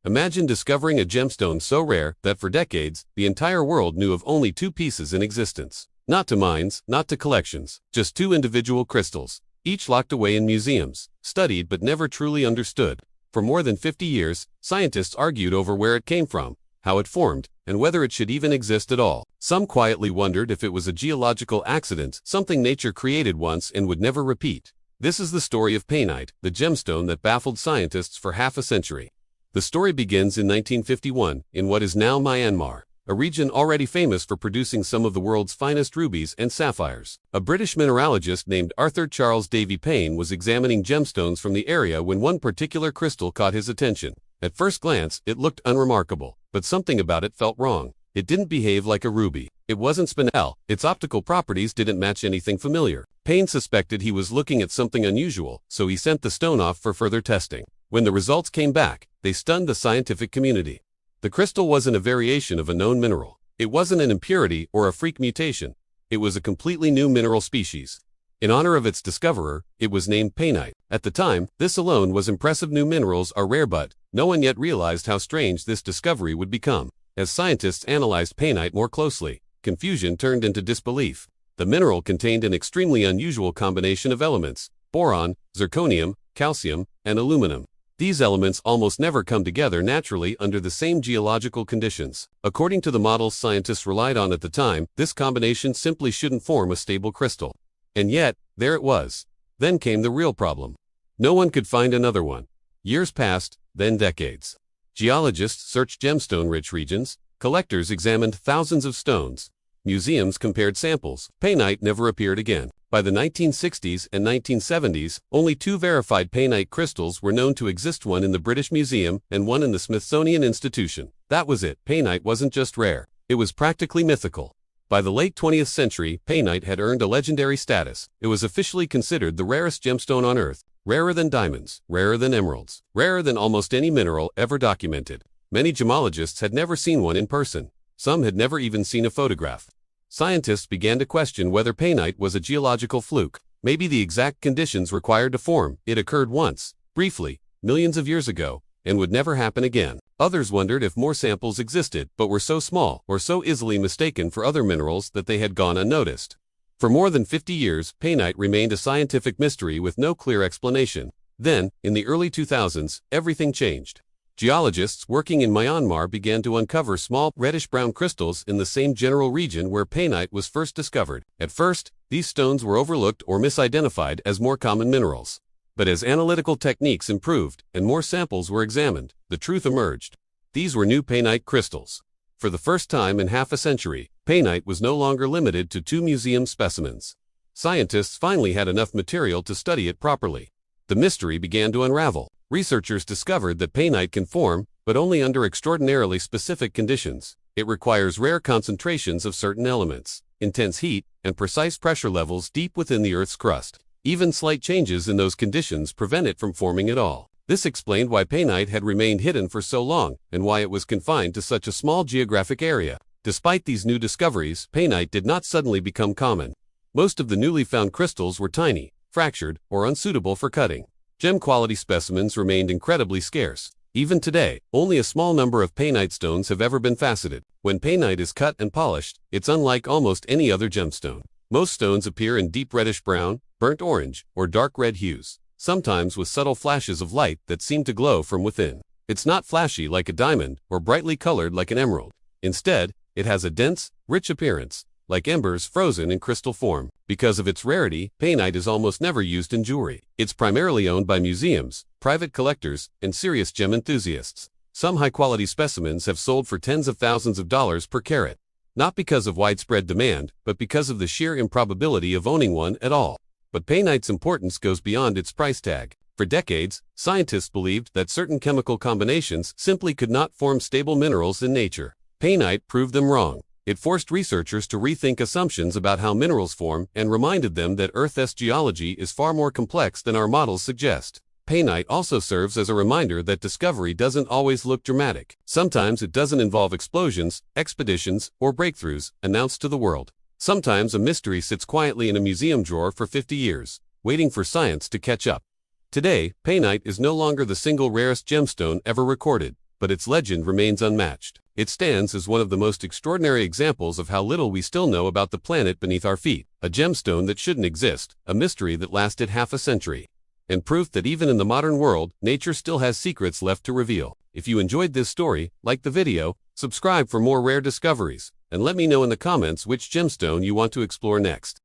Imagine discovering a gemstone so rare that for decades, the entire world knew of only two pieces in existence. Not to mines, not to collections, just two individual crystals, each locked away in museums, studied but never truly understood. For more than 50 years, scientists argued over where it came from, how it formed, and whether it should even exist at all. Some quietly wondered if it was a geological accident, something nature created once and would never repeat. This is the story of Painite, the gemstone that baffled scientists for half a century. The story begins in 1951, in what is now Myanmar, a region already famous for producing some of the world's finest rubies and sapphires. A British mineralogist named Arthur Charles Davy Payne was examining gemstones from the area when one particular crystal caught his attention. At first glance, it looked unremarkable, but something about it felt wrong. It didn't behave like a ruby. It wasn't spinel. Its optical properties didn't match anything familiar. Payne suspected he was looking at something unusual, so he sent the stone off for further testing. When the results came back, they stunned the scientific community. The crystal wasn't a variation of a known mineral. It wasn't an impurity or a freak mutation. It was a completely new mineral species. In honor of its discoverer, it was named Painite. At the time, this alone was impressive. New minerals are rare, but no one yet realized how strange this discovery would become. As scientists analyzed Painite more closely, confusion turned into disbelief. The mineral contained an extremely unusual combination of elements: boron, zirconium, calcium, and aluminum. These elements almost never come together naturally under the same geological conditions. According to the models scientists relied on at the time, this combination simply shouldn't form a stable crystal. And yet, there it was. Then came the real problem. No one could find another one. Years passed, then decades. Geologists searched gemstone-rich regions, collectors examined thousands of stones, museums compared samples. Painite never appeared again. By the 1960s and 1970s, only two verified Painite crystals were known to exist, one in the British Museum and one in the Smithsonian Institution. That was it. Painite wasn't just rare, it was practically mythical. By the late 20th century, Painite had earned a legendary status. It was officially considered the rarest gemstone on Earth, rarer than diamonds, rarer than emeralds, rarer than almost any mineral ever documented. Many gemologists had never seen one in person. Some had never even seen a photograph. Scientists began to question whether Painite was a geological fluke. Maybe the exact conditions required to form it occurred once, briefly, millions of years ago, and would never happen again. Others wondered if more samples existed, but were so small or so easily mistaken for other minerals that they had gone unnoticed. For more than 50 years, Painite remained a scientific mystery with no clear explanation. Then, in the early 2000s, everything changed. Geologists working in Myanmar began to uncover small, reddish-brown crystals in the same general region where Painite was first discovered. At first, these stones were overlooked or misidentified as more common minerals. But as analytical techniques improved and more samples were examined, the truth emerged. These were new Painite crystals. For the first time in half a century, Painite was no longer limited to two museum specimens. Scientists finally had enough material to study it properly. The mystery began to unravel. Researchers discovered that Painite can form, but only under extraordinarily specific conditions. It requires rare concentrations of certain elements, intense heat, and precise pressure levels deep within the Earth's crust. Even slight changes in those conditions prevent it from forming at all. This explained why Painite had remained hidden for so long, and why it was confined to such a small geographic area. Despite these new discoveries, Painite did not suddenly become common. Most of the newly found crystals were tiny, fractured, or unsuitable for cutting. Gem-quality specimens remained incredibly scarce. Even today, only a small number of Painite stones have ever been faceted. When Painite is cut and polished, it's unlike almost any other gemstone. Most stones appear in deep reddish-brown, burnt orange, or dark red hues, sometimes with subtle flashes of light that seem to glow from within. It's not flashy like a diamond or brightly colored like an emerald. Instead, it has a dense, rich appearance, like embers frozen in crystal form. Because of its rarity, Painite is almost never used in jewelry. It's primarily owned by museums, private collectors, and serious gem enthusiasts. Some high-quality specimens have sold for tens of thousands of dollars per carat. Not because of widespread demand, but because of the sheer improbability of owning one at all. But Painite's importance goes beyond its price tag. For decades, scientists believed that certain chemical combinations simply could not form stable minerals in nature. Painite proved them wrong. It forced researchers to rethink assumptions about how minerals form and reminded them that Earth's geology is far more complex than our models suggest. Painite also serves as a reminder that discovery doesn't always look dramatic. Sometimes it doesn't involve explosions, expeditions, or breakthroughs announced to the world. Sometimes a mystery sits quietly in a museum drawer for 50 years, waiting for science to catch up. Today, Painite is no longer the single rarest gemstone ever recorded. but its legend remains unmatched. It stands as one of the most extraordinary examples of how little we still know about the planet beneath our feet, a gemstone that shouldn't exist, a mystery that lasted half a century, and proof that even in the modern world, nature still has secrets left to reveal. If you enjoyed this story, like the video, subscribe for more rare discoveries, and let me know in the comments which gemstone you want to explore next.